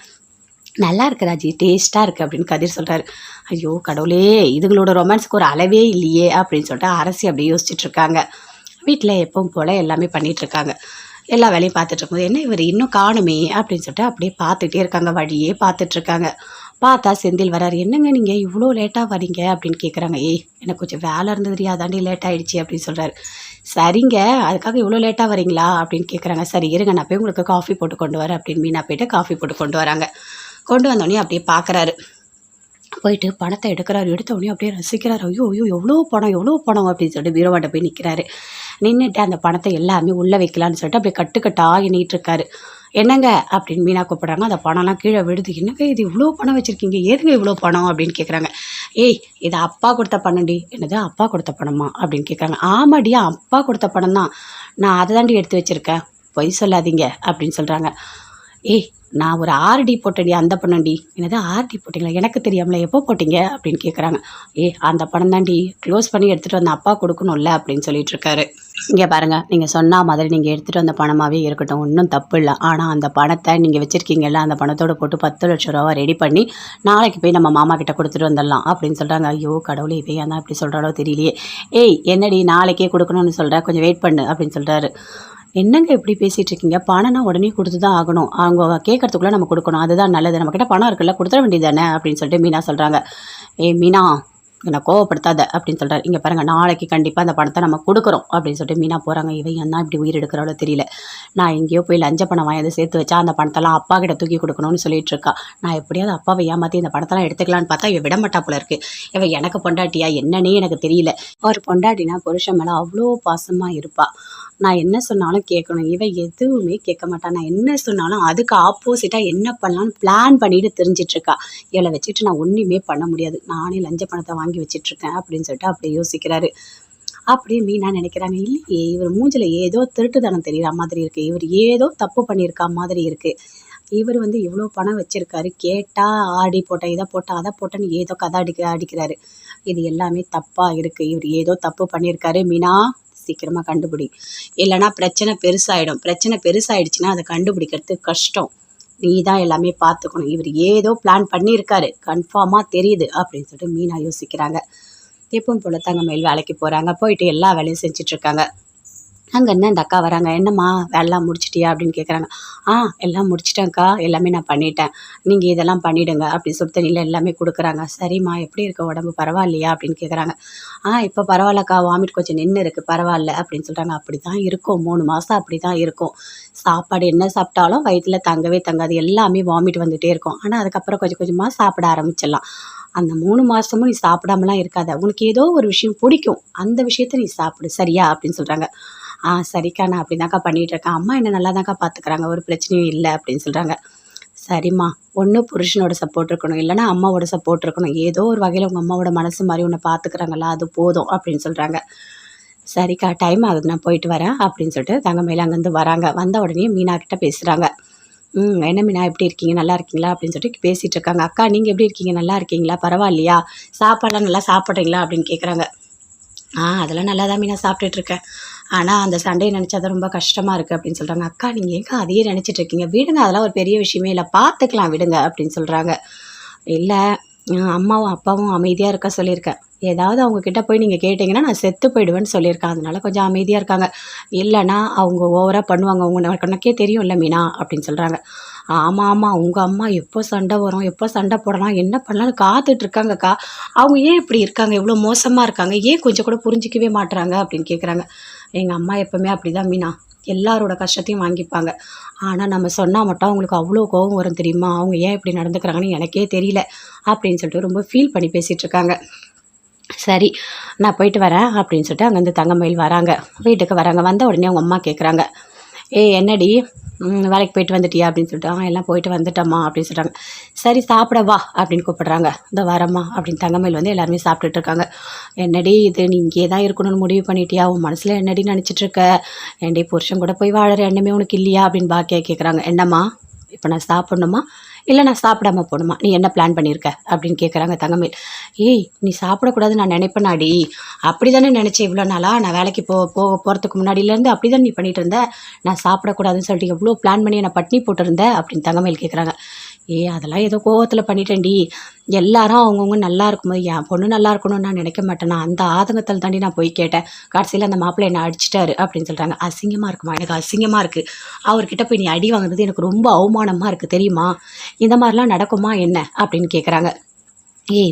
நல்லா இருக்கு ராஜி, டேஸ்ட்டாக இருக்குது அப்படின்னு கதிர் சொல்கிறாரு. ஐயோ கடவுளே, இதுங்களோட ரொமான்ஸுக்கு ஒரு அளவே இல்லையே அப்படின்னு சொல்லிட்டு அரசி அப்படியே யோசிச்சுட்ருக்காங்க. வீட்டில் எப்பவும் போல் எல்லாமே பண்ணிகிட்ருக்காங்க. எல்லா வேலையும் பார்த்துட்டு இருக்கும்போது என்ன இவர் இன்னும் காணுமே அப்படின்னு சொல்லிட்டு அப்படியே பார்த்துட்டே இருக்காங்க, வழியே பார்த்துட்ருக்காங்க. பார்த்தா செந்தில் வராரு. என்னங்க நீங்கள் இவ்வளோ லேட்டாக வரீங்க அப்படின்னு கேட்குறாங்க. ஏய் எனக்கு கொஞ்சம் வேலை இருந்ததுரி, அதாண்டி லேட் ஆகிடுச்சி அப்படின்னு சொல்கிறாரு. சரிங்க, அதுக்காக இவ்வளோ லேட்டாக வரீங்களா அப்படின்னு கேட்குறாங்க. சரி இருங்க, நான் போய் உங்களுக்கு காஃபி போட்டு கொண்டு வரேன் அப்படின்னு மீனா போய்ட்டு காஃபி போட்டு கொண்டு வராங்க. கொண்டு வந்தோடனே அப்படியே பார்க்குறாரு, போயிட்டு பணத்தை எடுக்கிறாரு. எடுத்த உடனே அப்படியே ரசிக்கிறாரு. ஐயோ எவ்வளோ பணம் அப்படின்னு சொல்லிட்டு பீரோவாட்ட போய் நிற்கிறாரு. நின்றுட்டு அந்த பணத்தை எல்லாமே உள்ளே வைக்கலான்னு சொல்லிட்டு அப்படியே கட்டுக்கட்டாக எண்ணிட்டு இருக்காரு. என்னங்க அப்படின்னு மீனா கூப்பிட்றாங்க. அந்த பணம்லாம் கீழே விடுது. என்னங்க இது இவ்வளோ பணம் வச்சுருக்கீங்க, ஏதுங்க இவ்வளோ பணம் அப்படின்னு கேட்குறாங்க. ஏய் இது அப்பா கொடுத்த பணம்டி. என்னது அப்பா கொடுத்த பணமா அப்படின்னு கேட்குறாங்க. ஆமாடி அப்பா கொடுத்த பணம் தான், நான் அதை தாண்டி எடுத்து வச்சுருக்கேன், பொய் சொல்லாதீங்க அப்படின்னு சொல்கிறாங்க. ஏய் நான் ஒரு ஆர்டி போட்டடி, அந்த பணம்டி. என்னது ஆர்டி போட்டிங்களா, எனக்கு தெரியாமல, எப்போ போட்டிங்க அப்படின்னு கேட்குறாங்க. அந்த பணம் தாண்டி, க்ளோஸ் பண்ணி எடுத்துகிட்டு வந்த அப்பா கொடுக்கணும்ல அப்படின்னு சொல்லிட்டு இருக்காரு. இங்கே பாருங்கள், நீங்கள் சொன்ன மாதிரி நீங்கள் எடுத்துகிட்டு வந்த பணமாகவே இருக்கட்டும், ஒன்றும் தப்பு இல்லை, ஆனால் அந்த பணத்தை நீங்கள் வச்சுருக்கீங்கல்ல, அந்த பணத்தோடு போட்டு 10 லட்ச ரூபா ரெடி பண்ணி நாளைக்கு போய் நம்ம மாமா கிட்ட கொடுத்துட்டு வந்துடலாம் அப்படின்னு சொல்கிறாங்க. ஐயோ கடவுளே, இப்போ ஏன் தான் இப்படி சொல்கிறாலோ தெரியலையே. ஏய் என்னடி நாளைக்கே கொடுக்கணும்னு சொல்கிற, கொஞ்சம் வெயிட் பண்ணு அப்படின்னு சொல்கிறாரு. என்னங்க இப்படி பேசிகிட்டு இருக்கீங்க, பணம்னா உடனே கொடுத்து தான் ஆகணும், அவங்க கேட்கறதுக்குள்ளே நம்ம கொடுக்கணும், அதுதான் நல்லது, நம்மக்கிட்ட பணம் இருக்குல்ல கொடுத்துட வேண்டியது தானே அப்படின்னு சொல்லிட்டு மீனா சொல்கிறாங்க. ஏய் மீனா என்னை கோவப்படுத்தாத அப்படின்னு சொல்கிறார். இங்கே பாருங்கள், நாளைக்கு கண்டிப்பாக அந்த பணத்தை நம்ம கொடுக்குறோம் அப்படின்னு சொல்லிட்டு மீனா போகிறாங்க. இவன் என்ன இப்படி உயிர் எடுக்கிறாளோ தெரியல, நான் எங்கேயோ போய் லஞ்ச பணம் வாங்கி சேர்த்து வச்சா அந்த பணத்தெல்லாம் அப்பா கிட்ட தூக்கி கொடுக்கணும்னு சொல்லிட்டு இருக்கா. நான் எப்படியாவது அப்பாவை ஏமாற்றி இந்த பணத்தெல்லாம் எடுத்துக்கலான்னு பார்த்தா இவன் விடமாட்டா போல இருக்குது. இவன் எனக்கு பொண்டாட்டியா என்னன்னே எனக்கு தெரியல. ஒரு பொண்டாட்டினா புருஷன் மேலே அவ்வளோ பாசமாக இருப்பா, நான் என்ன சொன்னாலும் கேட்கணும், இவன் எதுவுமே கேட்க மாட்டான், நான் என்ன சொன்னாலும் அதுக்கு ஆப்போசிட்டாக என்ன பண்ணலான்னு பிளான் பண்ணிட்டு தெரிஞ்சிட்ருக்கா. இவளை வச்சுட்டு நான் ஒன்றுமே பண்ண முடியாது, நானே லஞ்ச பணத்தை வாங்கி வச்சிட்ருக்கேன் அப்படின்னு சொல்லிட்டு அப்படியே யோசிக்கிறாரு. அப்படியே மீனா நினைக்கிறாங்க, இல்லையே இவர் மூஞ்சில் ஏதோ திருட்டுத்தனம் தெரிகிற மாதிரி இருக்குது, இவர் ஏதோ தப்பு பண்ணியிருக்கா மாதிரி இருக்குது, இவர் இவ்வளோ பணம் வச்சுருக்காரு, கேட்டால் ஆடி போட்டேன் இதை போட்டேன் அதை போட்டேன்னு ஏதோ கதை அடிக்கிறாரு, இது எல்லாமே தப்பாக இருக்குது, இவர் ஏதோ தப்பு பண்ணியிருக்காரு. மீனா சீக்கிரமாக கண்டுபிடி, இல்லைனா பிரச்சனை பெருசாகிடும். பிரச்சனை பெருசாகிடுச்சுன்னா அதை கண்டுபிடிக்கிறது கஷ்டம். நீ தான் எல்லாமே பார்த்துக்கணும். இவர் ஏதோ பிளான் பண்ணியிருக்காரு, கன்ஃபார்மாக தெரியுது அப்படின்னு சொல்லிட்டு மீனா யோசிக்கிறாங்க. எப்பவும் போல தங்கமயில் வேலைக்கு போகிறாங்க. போயிட்டு எல்லா வேலையும் செஞ்சிட்ருக்காங்க. அங்கேருந்து அந்த அக்கா வராங்க. என்னம்மா வேலைலாம் முடிச்சிட்டியா அப்படின்னு கேட்குறாங்க. எல்லாம் முடிச்சிட்டேன்க்கா, எல்லாமே நான் பண்ணிட்டேன், நீங்கள் இதெல்லாம் பண்ணிவிடுங்க அப்படின்னு சுடு தண்ணியில் எல்லாமே கொடுக்குறாங்க. சரிம்மா எப்படி இருக்க, உடம்பு பரவாயில்லையா அப்படின்னு கேட்குறாங்க. இப்போ பரவாயில்லக்கா, வாமிட் கொஞ்சம் நின்று இருக்குது, பரவாயில்ல அப்படின்னு சொல்கிறாங்க. அப்படி தான் இருக்கும், 3 மாதம் அப்படி தான் இருக்கும். சாப்பாடு என்ன சாப்பிட்டாலும் வயிற்றில் தங்கவே தங்காது, எல்லாமே வாமிட் வந்துகிட்டே இருக்கும். ஆனால் அதுக்கப்புறம் கொஞ்சம் கொஞ்சமாக சாப்பிட ஆரம்பிச்சிடலாம். அந்த 3 மாதமும் நீ சாப்பிடாமலாம் இருக்காத, உனக்கு ஏதோ ஒரு விஷயம் பிடிக்கும், அந்த விஷயத்த நீ சாப்பிடு சரியா அப்படின்னு சொல்கிறாங்க. சரிக்கா, நான் அப்படி தான்க்கா பண்ணிகிட்ருக்கேன், அம்மா என்ன நல்லா தான்க்கா பார்த்துக்குறாங்க, ஒரு பிரச்சனையும் இல்லை அப்படின்னு சொல்கிறாங்க. சரிம்மா, ஒன்று புருஷனோட சப்போர்ட் இருக்கணும், இல்லைனா அம்மாவோட சப்போர்ட் இருக்கணும், ஏதோ ஒரு வகையில் உங்கள் அம்மாவோட மனசு மாதிரி உன்னை பார்த்துக்குறாங்களா, அது போதும் அப்படின்னு சொல்கிறாங்க. சரிக்கா, டைம் ஆகுது, நான் போயிட்டு வரேன் அப்படின்னு சொல்லிட்டு தங்கமயில் அங்கேருந்து வராங்க. வந்த உடனே மீனா கிட்ட பேசுகிறாங்க. என்ன மீனா எப்படி இருக்கீங்க, நல்லா இருக்கீங்களா அப்படின்னு சொல்லிட்டு பேசிகிட்டு இருக்காங்க. அக்கா நீங்கள் எப்படி இருக்கீங்க, நல்லா இருக்கீங்களா, பரவாயில்லையா, சாப்பாடெலாம் நல்லா சாப்பிட்றீங்களா அப்படின்னு கேட்குறாங்க. அதெல்லாம் நல்லா தான் மீனா சாப்பிட்டுட்ருக்கேன், ஆனால் அந்த சண்டையை நினச்சா தான் ரொம்ப கஷ்டமாக இருக்குது அப்படின்னு சொல்கிறாங்க. அக்கா நீங்கள் ஏங்க அதையே நினச்சிட்ருக்கீங்க, விடுங்க, அதெல்லாம் ஒரு பெரிய விஷயமே இல்லை, பார்த்துக்கலாம் விடுங்க அப்படின்னு சொல்கிறாங்க. இல்லை, அம்மாவும் அப்பாவும் அமைதியாக இருக்க சொல்லியிருக்கேன், ஏதாவது அவங்கக்கிட்ட போய் நீங்கள் கேட்டிங்கன்னா நான் செத்து போயிடுவேன்னு சொல்லியிருக்கேன், அதனால கொஞ்சம் அமைதியாக இருக்காங்க, இல்லைனா அவங்க ஓவராக பண்ணுவாங்க, உனக்கே தெரியும் இல்லை மீனா அப்படின்னு சொல்கிறாங்க. ஆமாம், உங்கள் அம்மா எப்போ சண்டை வரும், எப்போ சண்டை போடலாம், என்ன பண்ணலான்னு காத்துட்ருக்காங்கக்கா, அவங்க ஏன் இப்படி இருக்காங்க, எவ்வளோ மோசமாக இருக்காங்க, ஏன் கொஞ்சம் கூட புரிஞ்சிக்கவே மாட்டுறாங்க அப்படின்னு கேட்குறாங்க. எங்கள் அம்மா எப்போவுமே அப்படி தான் மீனா, எல்லாரோட கஷ்டத்தையும் வாங்கிப்பாங்க, ஆனால் நம்ம சொன்னால் மட்டும் அவங்களுக்கு அவ்வளோ கோபம் வரும் தெரியுமா, அவங்க ஏன் இப்படி நடந்துக்கிறாங்கன்னு எனக்கே தெரியல அப்படின்னு சொல்லிட்டு ரொம்ப ஃபீல் பண்ணி பேசிகிட்ருக்காங்க. சரி, நான் போயிட்டு வரேன் அப்படின்னு சொல்லிட்டு அங்கேருந்து தங்கமயில் வராங்க, வீட்டுக்கு வராங்க. வந்த உடனே அவங்க அம்மா கேட்குறாங்க. என்னடி வேலைக்கு போயிட்டு வந்துட்டியா அப்படின்னு சொல்லிட்டு. எல்லாம் போயிட்டு வந்துட்டம்மா அப்படின்னு சொல்கிறாங்க. சரி சாப்பிட வா அப்படின்னு கூப்பிடுறாங்க. இந்த வரம்மா அப்படின்னு தங்கமயில் வந்து எல்லாருமே சாப்பிட்டுட்டு இருக்காங்க. என்னடி இது, நீ இங்கே தான் இருக்கணும்னு முடிவு பண்ணிட்டியா, உன் மனசில் என்னடி நினச்சிட்ருக்க, என்னடி புருஷன் கூட போய் வாழற எண்ணமே உனக்கு இல்லையா அப்படின்னு பாக்கியா கேட்குறாங்க. என்னம்மா இப்போ நான் சாப்பிட்ணுமா இல்லை நான் சாப்பிடாம போகணுமா, நீ என்ன பிளான் பண்ணியிருக்க அப்படின்னு கேட்குறாங்க தங்கமயில். நீ சாப்பிடக்கூடாதுன்னு நான் நினைப்பேனாடி, அப்படி தானே நினச்சேன் இவ்வளோ நாளாக, நான் வேலைக்கு போகிறதுக்கு முன்னாடியிலேருந்து அப்படி தான் நீ பண்ணிகிட்டு இருந்த, நான் சாப்பிடக்கூடாதுன்னு சொல்லிட்டு எவ்வளோ பிளான் பண்ணி என்னை பட்னி போட்டுருந்தேன் அப்படின்னு தங்கமயில் கேட்குறாங்க. அதெல்லாம் ஏதோ கோவத்தில் பண்ணிட்டேன்டி, எல்லாரும் அவங்கவுங்க நல்லா இருக்கும்போது என் பொண்ணு நல்லா இருக்கணும்னு நான் நினைக்க மாட்டேனா, அந்த ஆதங்கத்தில் தாண்டி நான் போய் கேட்டேன், கடைசியில் அந்த மாப்பிள்ளை என்னை அடிச்சிட்டாரு அப்படின்னு சொல்கிறாங்க. அசிங்கமாக இருக்குமா, எனக்கு அசிங்கமாக இருக்குது, அவர்கிட்ட போய் நீ அடி வாங்குறது எனக்கு ரொம்ப அவமானமாக இருக்குது தெரியுமா, இந்த மாதிரிலாம் நடக்குமா என்ன அப்படின்னு கேட்குறாங்க.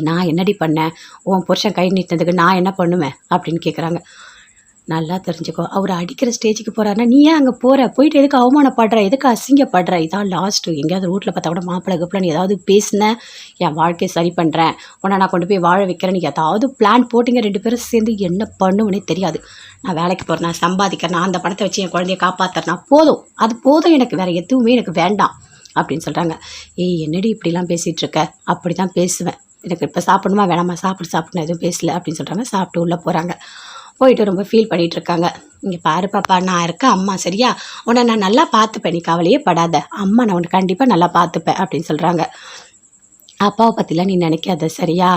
நான் என்னடி பண்ணேன், உன் புருஷன் கை நீட்டினதுக்கு நான் என்ன பண்ணுவேன் அப்படின்னு கேட்குறாங்க. நல்லா தெரிஞ்சுக்கோ, அவர் அடிக்கிற ஸ்டேஜுக்கு போகிறாருன்னா நீ ஏன் அங்கே போயிட்டு எதுக்கு அவமானப்படுற, எதுக்கு அசிங்கப்படுற, இதான் லாஸ்ட்டு, எங்கேயாவது ரோட்டில் பார்த்தா கூட மாப்பிள்ளை கப்பில் நீ ஏதாவது பேசினேன், என் வாழ்க்கையை சரி பண்ணுறேன், உன்னை நான் கொண்டு போய் வாழ வைக்கிறேன், நீ ஏதாவது பிளான் போட்டிங்க 2 பேரும் சேர்ந்து என்ன பண்ணுவேனே தெரியாது, நான் வேலைக்கு போகிறேன், நான் சம்பாதிக்கிறேன், நான் அந்த பணத்தை வச்சு என் குழந்தைய காப்பாற்றுறேன்னா போதும், அது போதும், எனக்கு வேறு எதுவுமே எனக்கு வேண்டாம் அப்படின்னு சொல்கிறாங்க. என்னடி இப்படிலாம் பேசிகிட்டு இருக்க, அப்படி தான் பேசுவேன், எனக்கு இப்போ சாப்பிடணுமா வேணாமா, சாப்பிட்டு எதுவும் பேசல அப்படின்னு சொல்கிறாங்க. சாப்பிட்டு உள்ளே போகிறாங்க. போயிட்டு ரொம்ப ஃபீல் பண்ணிகிட்ருக்காங்க. இங்கே பாரு பாப்பா, நான் இருக்கேன் அம்மா சரியா, உன்னை நான் நல்லா பார்த்துப்பேன், நீ கவலையே படாத, அம்மா நான் உன்னை கண்டிப்பாக நல்லா பார்த்துப்பேன் அப்படின்னு சொல்கிறாங்க. அப்பாவை பற்றிலாம் நீ நினைக்காத சரியா,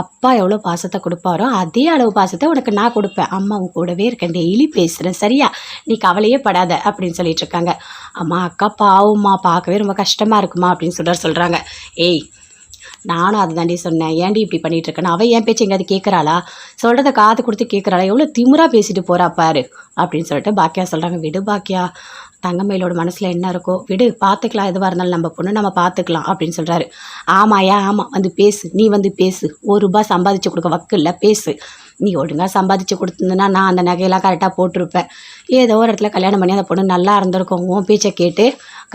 அப்பா எவ்வளோ பாசத்தை கொடுப்பாரோ அதே அளவு பாசத்தை உனக்கு நான் கொடுப்பேன், அம்மா உன் கூடவே இருக்கேன், டெய்லி பேசுகிறேன் சரியா, நீ கவலையே படாத அப்படின்னு சொல்லிட்டு இருக்காங்க. அம்மா அக்கா பாவம்மா, பார்க்கவே ரொம்ப கஷ்டமாக இருக்குமா அப்படின்னு சொல்கிறாங்க. நானும் அதை தாண்டி சொன்னேன், ஏன்டி இப்படி பண்ணிகிட்டு இருக்கேன்னு, அவள் என் பேச்சு எங்கேயாவது கேட்குறாளா, சொல்கிறத காது கொடுத்து கேட்குறாளா, எவ்வளோ திமிராக பேசிட்டு போகிறா பாரு அப்படின்னு சொல்லிட்டு பாக்கியா சொல்கிறாங்க. விடு பாக்கியா, தங்கமயிலோட மனசில் என்ன இருக்கோ விடு, பார்த்துக்கலாம், எதுவாக இருந்தாலும் நம்ம பொண்ணு நம்ம பார்த்துக்கலாம் அப்படின்னு சொல்கிறாரு. ஆமாம் வந்து பேசு, நீ வந்து பேசு, ₹1 சம்பாதிச்சு கொடுக்க வக்கு இல்லை, பேசு, நீ ஒழுங்காக சம்பாதிச்சு கொடுத்துருந்தனா நான் அந்த நகையெல்லாம் கரெக்டாக போட்டிருப்பேன், ஏதோ ஒரு இடத்துல கல்யாணம் பண்ணி அந்த பொண்ணு நல்லா இருந்திருக்கும், உன் பேச்சை கேட்டு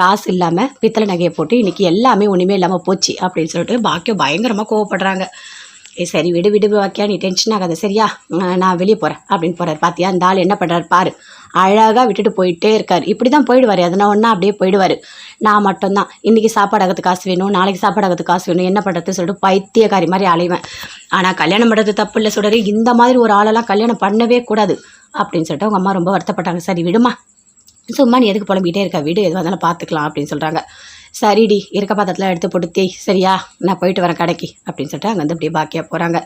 காசு இல்லாமல் பித்தளை நகையை போட்டு இன்றைக்கி எல்லாமே ஒன்றுமே இல்லாமல் போச்சு அப்படின்னு சொல்லிட்டு பாக்கியம் பயங்கரமாக கோவப்படுறாங்க. சரி விடு பாக்கியா, நீ டென்ஷன் ஆகாத சரியா, நான் வெளியே போகிறேன் அப்படின்னு போகிறார். பார்த்தியா இந்த ஆள் என்ன பண்ணுறாரு பாரு, அழகாக விட்டுட்டு போயிட்டே இருக்கார், இப்படி தான் போயிடுவார், எதனா ஒன்றா அப்படியே போயிடுவார். நான் மட்டும்தான் இன்றைக்கி சாப்பாடு ஆகிறதுக்கு காசு வேணும், நாளைக்கு சாப்பாடு ஆகிறதுக்கு காசு வேணும், என்ன பண்ணுறது சொல்லிட்டு பைத்தியக்காரி மாதிரி அலைவேன். ஆனால் கல்யாணம் பண்ணுறது தப்பு இல்லை சொல்கிறாரு, இந்த மாதிரி ஒரு ஆளெல்லாம் கல்யாணம் பண்ணவே கூடாது அப்படின்னு சொல்லிட்டு அவங்க அம்மா ரொம்ப வருத்தப்பட்டாங்க. சரி விடுமா, சும்மா நீ எதுக்கு புலம்பிகிட்டே இருக்க, வீடு எதுவாக இருந்தாலும் பார்த்துக்கலாம் அப்படின்னு சொல்கிறாங்க. சரிடி, இருக்க பாத்திரத்தில் எடுத்து போட்டு தேய் சரியா, நான் போயிட்டு வரேன் கடைக்கு அப்படின்னு சொல்லிட்டு அங்கே வந்து அப்படியே பாக்கியாக போகிறாங்க.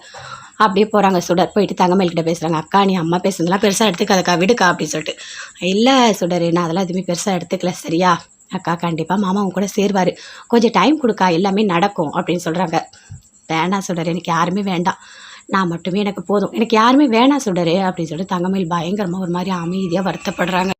அப்படியே போகிறாங்க சுடர். போயிட்டு தங்கமயில் கிட்ட பேசுகிறாங்க. அக்கா நீ அம்மா பேசுனதெல்லாம் பெருசாக எடுத்துக்காதக்கா, விடுக்கா அப்படின்னு சொல்லிட்டு. இல்லை சுடர், நான் அதெல்லாம் எதுவுமே பெருசாக எடுத்துக்கல சரியா. அக்கா கண்டிப்பாக மாமா உன் கூட சேருவார், கொஞ்சம் டைம் கொடுக்கா, எல்லாமே நடக்கும் அப்படின்னு சொல்கிறாங்க. வேண்டாம் சுடர், எனக்கு யாருமே வேண்டாம், நான் மட்டுமே எனக்கு போதும், எனக்கு யாருமே வேணாம் சுடர் அப்படின்னு சொல்லிட்டு தங்கமயில் பயங்கரமாக ஒரு மாதிரி அமைதியாக வருத்தப்படுறாங்க.